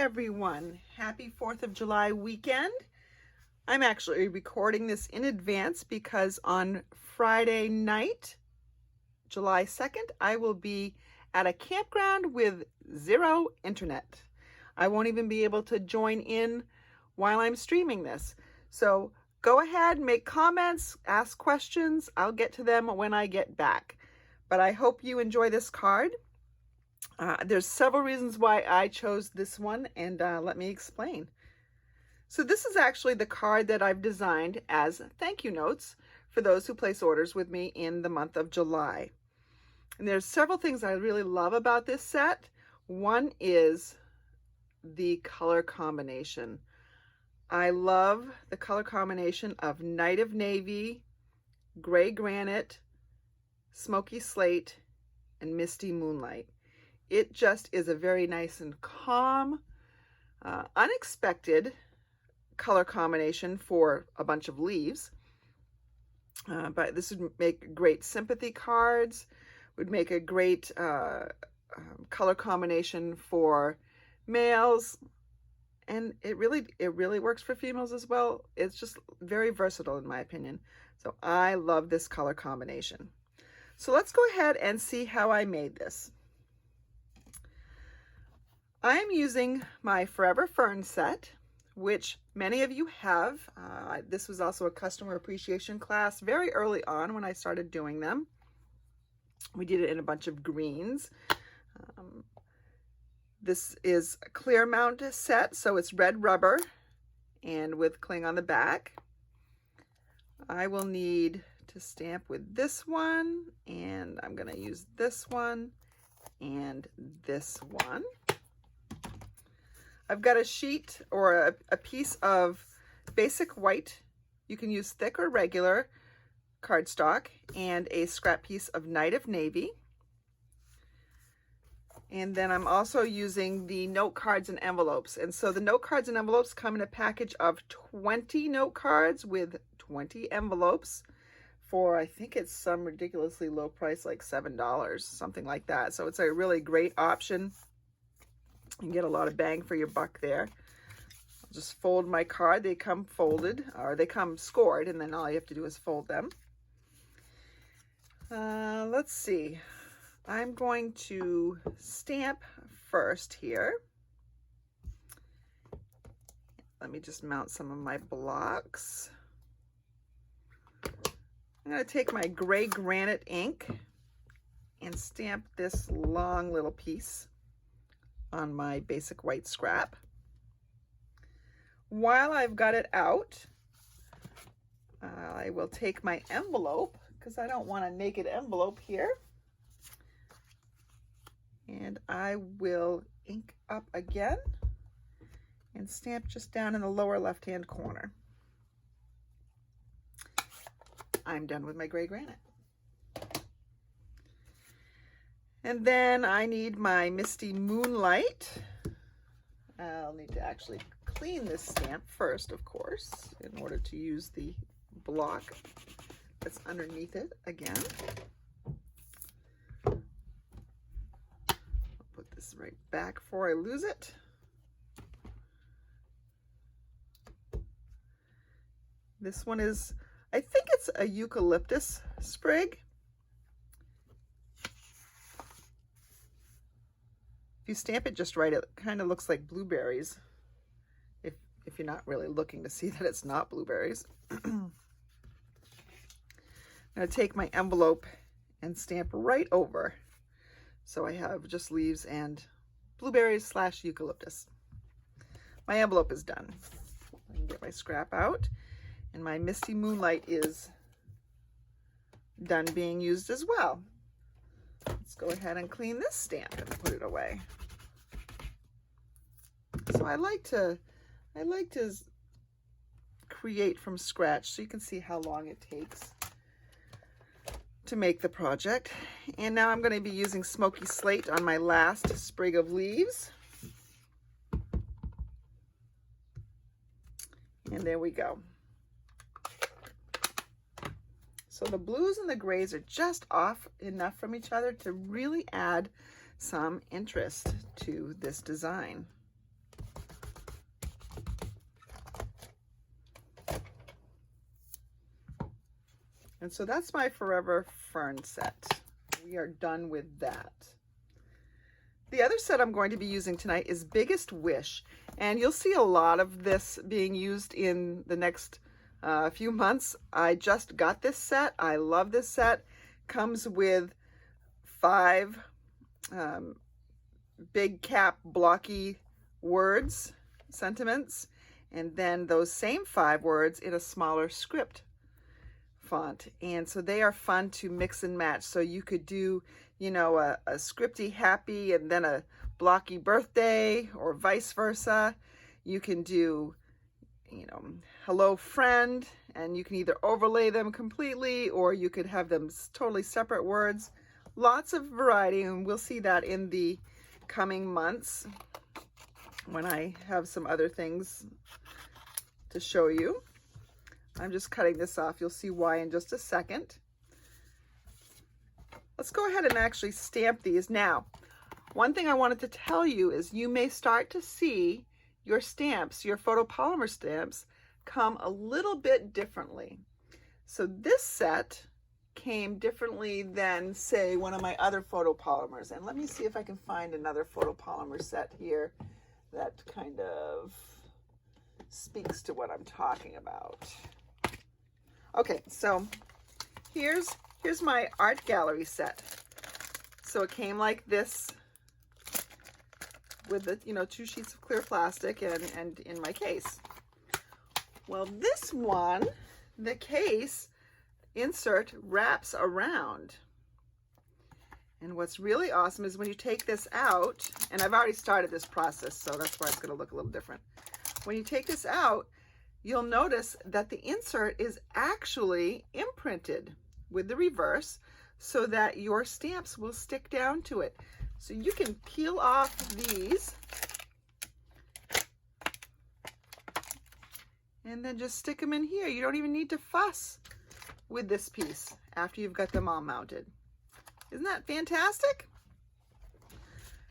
everyone. Happy 4th of July weekend. I'm actually recording this in advance because on Friday night, July 2nd, I will be at a campground with zero internet. I won't even be able to join in while I'm streaming this. So go ahead, make comments, ask questions. I'll get to them when I get back. But I hope you enjoy this card. There's several reasons why I chose this one, and let me explain. So this is actually the card that I've designed as thank you notes for those who place orders with me in the month of July. And there's several things I really love about this set. One is the color combination. I love the color combination of Night of Navy, Gray Granite, Smoky Slate, and Misty Moonlight. It just is a very nice and calm, unexpected color combination for a bunch of leaves. But this would make great sympathy cards, would make a great color combination for males, and it really works for females as well. It's just very versatile in my opinion. So I love this color combination. So let's go ahead and see how I made this. I am using my Forever Fern set, which many of you have. This was also a customer appreciation class very early on when I started doing them. We did it in a bunch of greens. This is a clear mount set, so it's red rubber and with cling on the back. I will need to stamp with this one, and I'm going to use this one and this one. I've got a sheet or a piece of basic white, you can use thick or regular cardstock, and a scrap piece of Night of Navy. And then I'm also using the note cards and envelopes. And so the note cards and envelopes come in a package of 20 note cards with 20 envelopes for, I think it's some ridiculously low price, like $7, something like that. So it's a really great option. You can get a lot of bang for your buck there. I'll just fold my card. They come folded, or they come scored, and then all you have to do is fold them. Let's see. I'm going to stamp first here. Let me just mount some of my blocks. I'm going to take my Gray Granite ink and stamp this long little piece on my basic white scrap. While I've got it out, I will take my envelope, because I don't want a naked envelope here, and I will ink up again and stamp just down in the lower left-hand corner. I'm done with my Gray Granite. And then I need my Misty Moonlight. I'll need to actually clean this stamp first, of course, in order to use the block that's underneath it again. I'll put this right back before I lose it. This one is, I think it's a eucalyptus sprig. If you stamp it just right, it kind of looks like blueberries, if you're not really looking to see that it's not blueberries. I'm going to take my envelope and stamp right over, so I have just leaves and blueberries / eucalyptus. My envelope is done. I can get my scrap out, and my Misty Moonlight is done being used as well. Let's go ahead and clean this stamp and put it away. So I like to create from scratch so you can see how long it takes to make the project. And now I'm going to be using Smoky Slate on my last sprig of leaves. And there we go. So the blues and the grays are just off enough from each other to really add some interest to this design. And so that's my Forever Fern set. We are done with that. The other set I'm going to be using tonight is Biggest Wish. And you'll see a lot of this being used in the next few months. I just got this set. I love this set. Comes with 5 big cap blocky words, sentiments, and then those same 5 words in a smaller script font. And so they are fun to mix and match. So you could do, you know, a scripty happy and then a blocky birthday, or vice versa. You can do, you know, hello friend, and you can either overlay them completely or you could have them totally separate words. Lots of variety, and we'll see that in the coming months when I have some other things to show you. I'm just cutting this off. You'll see why in just a second. Let's go ahead and actually stamp these. Now, one thing I wanted to tell you is you may start to see your stamps, your photopolymer stamps, come a little bit differently. So this set came differently than, say, one of my other photopolymers. And let me see if I can find another photopolymer set here that kind of speaks to what I'm talking about. Okay, so here's my art gallery set. So it came like this with the, you know, 2 sheets of clear plastic and in my case. Well, this one, the case insert wraps around. And what's really awesome is when you take this out, and I've already started this process, so that's why it's going to look a little different. When you take this out, you'll notice that the insert is actually imprinted with the reverse so that your stamps will stick down to it. So you can peel off these and then just stick them in here. You don't even need to fuss with this piece after you've got them all mounted. Isn't that fantastic?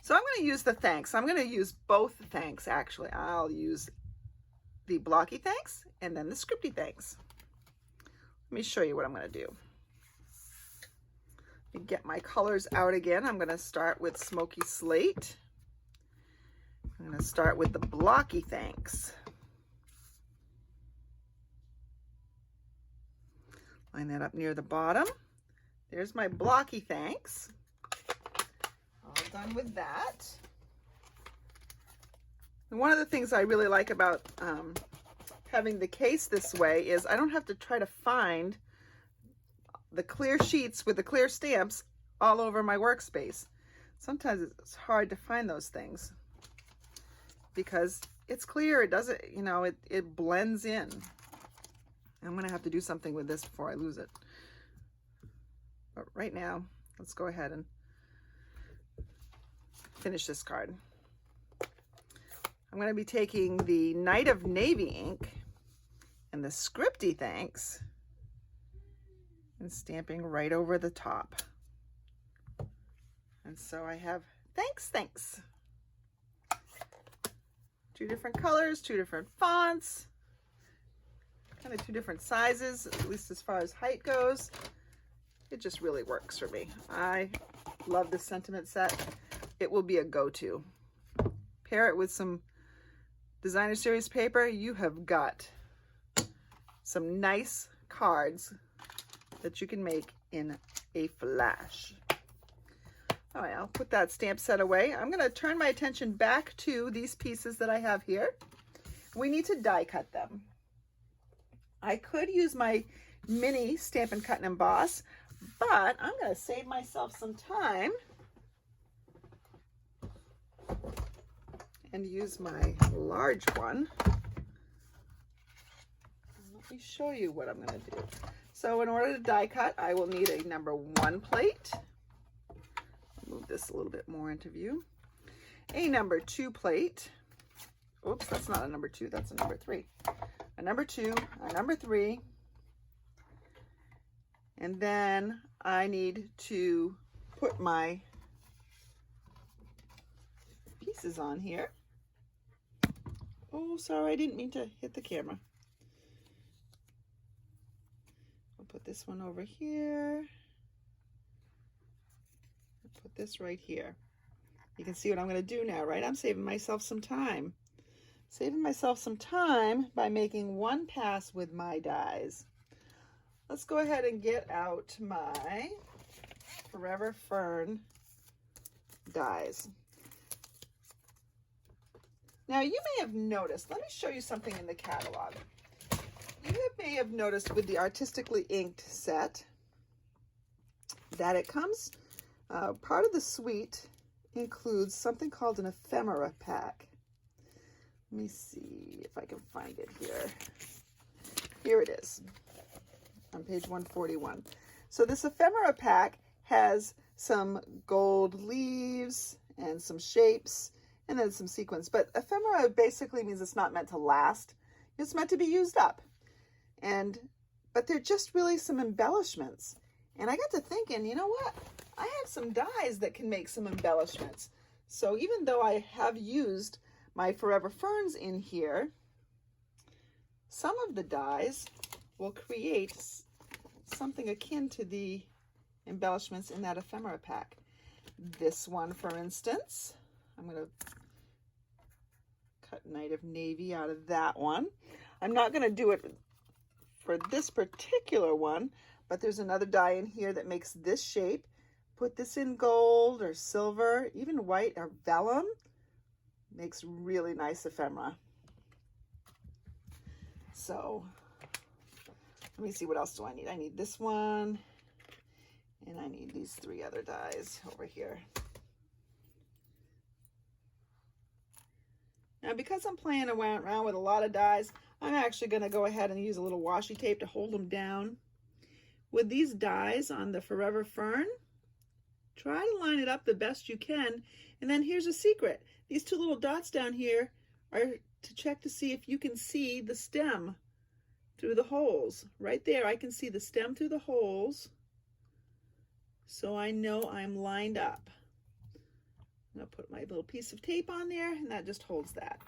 So I'm going to use the thanks. I'm going to use both thanks, actually. I'll use the blocky thanks and then the scripty thanks. Let me show you what I'm going to do. Let me get my colors out again. I'm going to start with Smoky Slate. I'm going to start with the blocky thanks. Line that up near the bottom. There's my blocky thanks. All done with that. And one of the things I really like about having the case this way is I don't have to try to find the clear sheets with the clear stamps all over my workspace. Sometimes it's hard to find those things because it's clear. It doesn't, you know, it blends in. I'm going to have to do something with this before I lose it. But right now, let's go ahead and finish this card. I'm going to be taking the Night of Navy ink and the scripty thanks and stamping right over the top. And so I have thanks. 2 different colors, 2 different fonts, kind of 2 different sizes, at least as far as height goes. It just really works for me. I love this sentiment set. It will be a go-to. Pair it with some designer series paper. You have got some nice cards that you can make in a flash. All right, I'll put that stamp set away. I'm going to turn my attention back to these pieces that I have here. We need to die cut them. I could use my mini Stampin' Cut and Emboss, but I'm going to save myself some time and use my large one. Let me show you what I'm going to do. So in order to die cut, I will need a number 1 plate. I'll move this a little bit more into view. A number 2 plate. Oops, that's not a number 2, that's a number 3. A number 2, a number 3. And then I need to put my pieces on here. Oh, sorry, I didn't mean to hit the camera. put this one over here. Put this right here. You can see what I'm going to do now, right? I'm saving myself some time. Saving myself some time by making one pass with my dies. Let's go ahead and get out my Forever Fern dies. Now you may have noticed, let me show you something in the catalog. You may have noticed with the artistically inked set that it comes, part of the suite includes something called an ephemera pack. Let me see if I can find it here. Here it is on page 141. So this ephemera pack has some gold leaves and some shapes and then some sequins. But ephemera basically means it's not meant to last. It's meant to be used up. But they're just really some embellishments. And I got to thinking, you know what? I have some dies that can make some embellishments. So even though I have used my Forever Ferns in here, some of the dies will create something akin to the embellishments in that ephemera pack. This one, for instance, I'm going to cut Night of Navy out of that one. I'm not going to do it for this particular one, but there's another die in here that makes this shape. Put this in gold or silver, even white or vellum. Makes really nice ephemera. So let me see, what else do I need? I need this one, and I need these three other dies over here. Now, because I'm playing around with a lot of dies, I'm actually going to go ahead and use a little washi tape to hold them down. With these dies on the Forever Fern, try to line it up the best you can. And then here's a secret. These two little dots down here are to check to see if you can see the stem through the holes. Right there, I can see the stem through the holes. So I know I'm lined up. I'm going to put my little piece of tape on there, and that just holds that.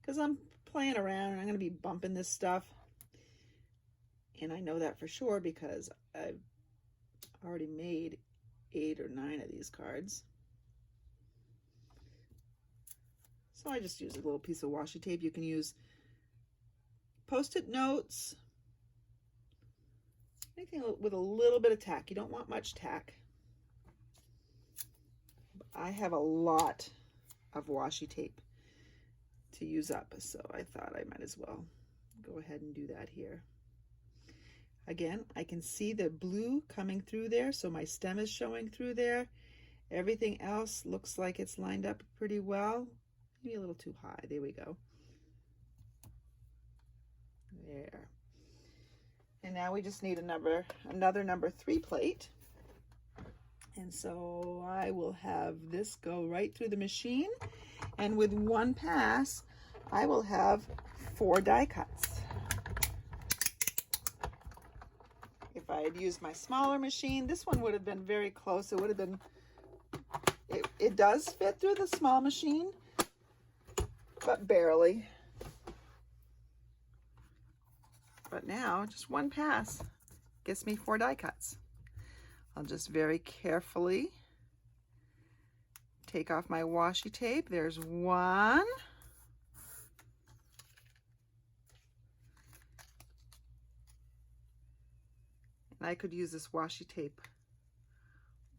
Because I'm playing around, and I'm going to be bumping this stuff. And I know that for sure because I've already made 8 or 9 of these cards. So I just use a little piece of washi tape. You can use Post-it notes, anything with a little bit of tack. You don't want much tack. I have a lot of washi tape to use up, so I thought I might as well go ahead and do that here. Again, I can see the blue coming through there, so my stem is showing through there. Everything else looks like it's lined up pretty well. Maybe a little too high. There we go. There. And now we just need another number 3 plate. And so I will have this go right through the machine. And with one pass, I will have 4 die cuts. If I had used my smaller machine, this one would have been very close. It would have been, it does fit through the small machine, but barely. But now, just one pass gets me 4 die cuts. I'll just very carefully take off my washi tape. There's one. And I could use this washi tape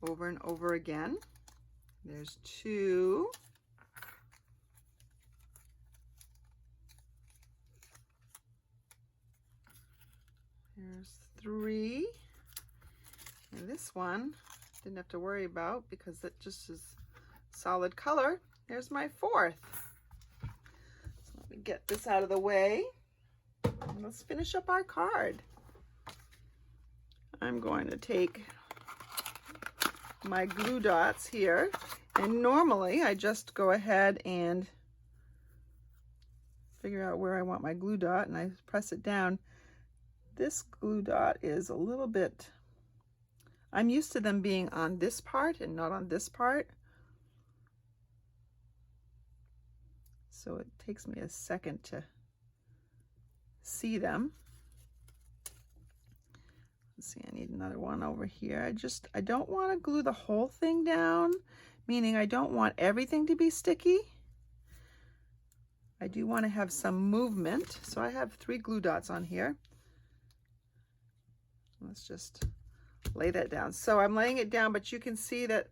over and over again. There's 2. There's 3. And this one, didn't have to worry about because it just is solid color. There's my 4th. So let me get this out of the way. And let's finish up our card. I'm going to take my glue dots here. And normally I just go ahead and figure out where I want my glue dot and I press it down. This glue dot is a little bit, I'm used to them being on this part and not on this part. So it takes me a second to see them. Let's see, I need another one over here. I don't want to glue the whole thing down, meaning I don't want everything to be sticky. I do want to have some movement. So I have 3 glue dots on here. Let's just lay that down. So I'm laying it down, but you can see that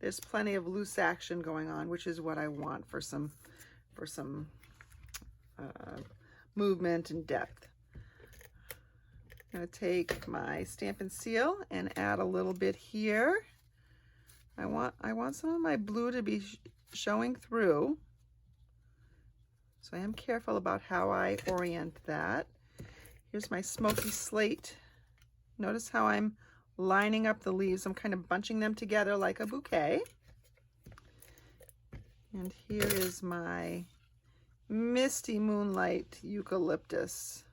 there's plenty of loose action going on, which is what I want for some movement and depth. I'm going to take my Stampin' Seal and add a little bit here. I want some of my blue to be showing through. So I am careful about how I orient that. Here's my smoky slate. Notice how I'm lining up the leaves. I'm kind of bunching them together like a bouquet. And here is my Misty Moonlight Eucalyptus.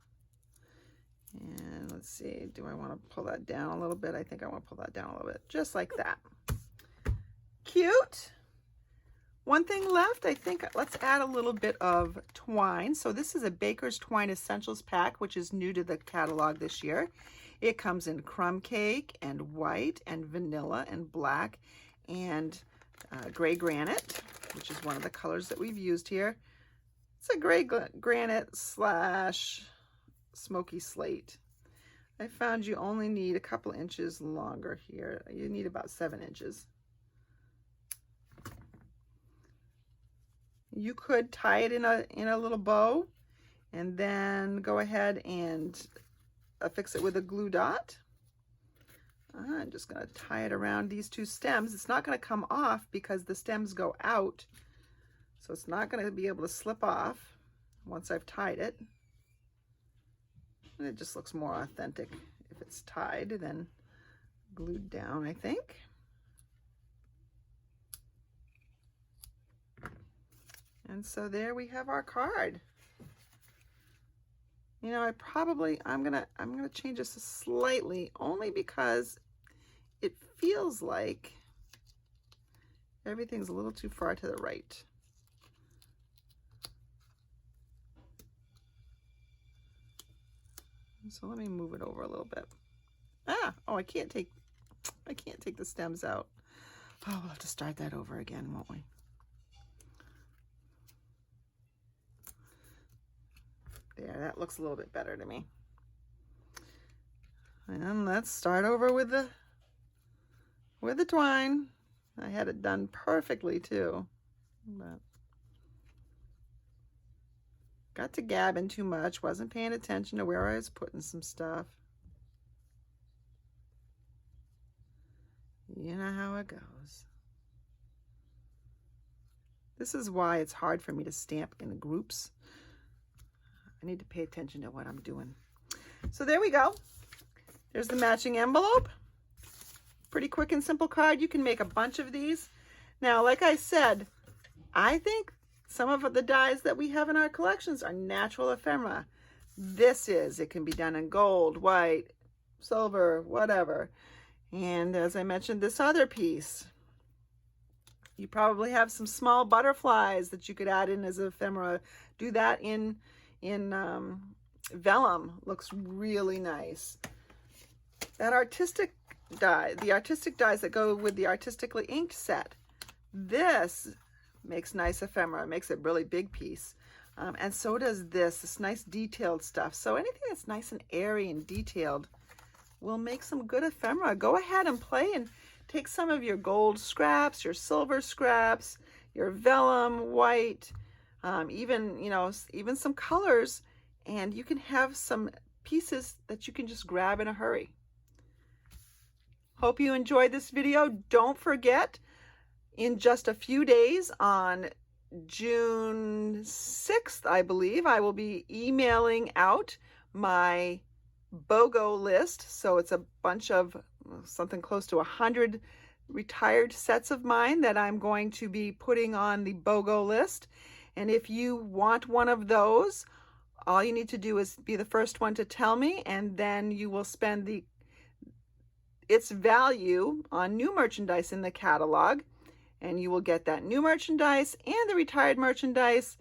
And let's see, do I want to pull that down a little bit? I think I want to pull that down a little bit, just like that. Cute. One thing left, I think let's add a little bit of twine. So this is a Baker's Twine Essentials pack, which is new to the catalog this year. It comes in crumb cake and white and vanilla and black and gray granite, which is one of the colors that we've used here. It's a gray granite slash smoky slate. I found you only need a couple inches longer here. You need about 7 inches. You could tie it in a little bow and then go ahead and affix it with a glue dot. I'm just going to tie it around these 2 stems. It's not going to come off because the stems go out, so it's not going to be able to slip off once I've tied it. And it just looks more authentic if it's tied than glued down, I think. And so there we have our card. You know, I'm gonna change this slightly, only because it feels like everything's a little too far to the right. So let me move it over a little bit. Oh, I can't take the stems out. Oh, we'll have to start that over again, won't we? There, that looks a little bit better to me. And let's start over with the twine. I had it done perfectly too, but got to gabbing too much, wasn't paying attention to where I was putting some stuff. You know how it goes. This is why it's hard for me to stamp in groups. I need to pay attention to what I'm doing. So there we go. There's the matching envelope. Pretty quick and simple card. You can make a bunch of these. Now, like I said, I think some of the dies that we have in our collections are natural ephemera. It can be done in gold, white, silver, whatever. And as I mentioned, this other piece, you probably have some small butterflies that you could add in as ephemera. Do that in vellum. Looks really nice. That artistic die, the artistic dies that go with the artistically inked set, this makes nice ephemera, makes a really big piece. And so does this nice detailed stuff. So anything that's nice and airy and detailed will make some good ephemera. Go ahead and play and take some of your gold scraps, your silver scraps, your vellum, white, even some colors, and you can have some pieces that you can just grab in a hurry. Hope you enjoyed this video. Don't forget, in just a few days on June 6th, I believe, I will be emailing out my BOGO list. So it's a bunch of something close to 100 retired sets of mine that I'm going to be putting on the BOGO list. And if you want one of those, all you need to do is be the first one to tell me, and then you will spend its value on new merchandise in the catalog, and you will get that new merchandise and the retired merchandise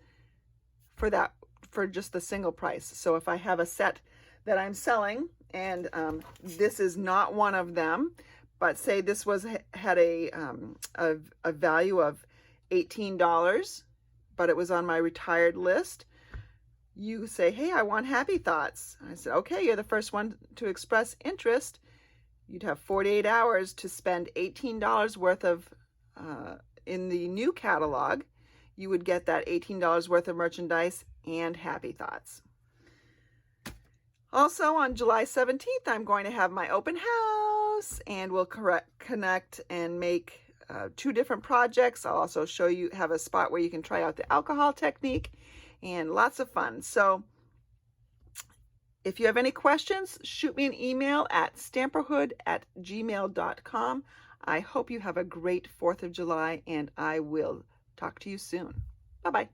for just the single price. So if I have a set that I'm selling and this is not one of them, but say this had a value of $18, but it was on my retired list. You say, hey, I want Happy Thoughts. I said, okay, you're the first one to express interest. You'd have 48 hours to spend $18 worth of, in the new catalog, you would get that $18 worth of merchandise and Happy Thoughts. Also on July 17th, I'm going to have my open house, and we'll connect and make 2 different projects. I'll also show you, have a spot where you can try out the alcohol technique, and lots of fun. So if you have any questions, shoot me an email at stamperhood@gmail.com. I hope you have a great 4th of July, and I will talk to you soon. Bye-bye.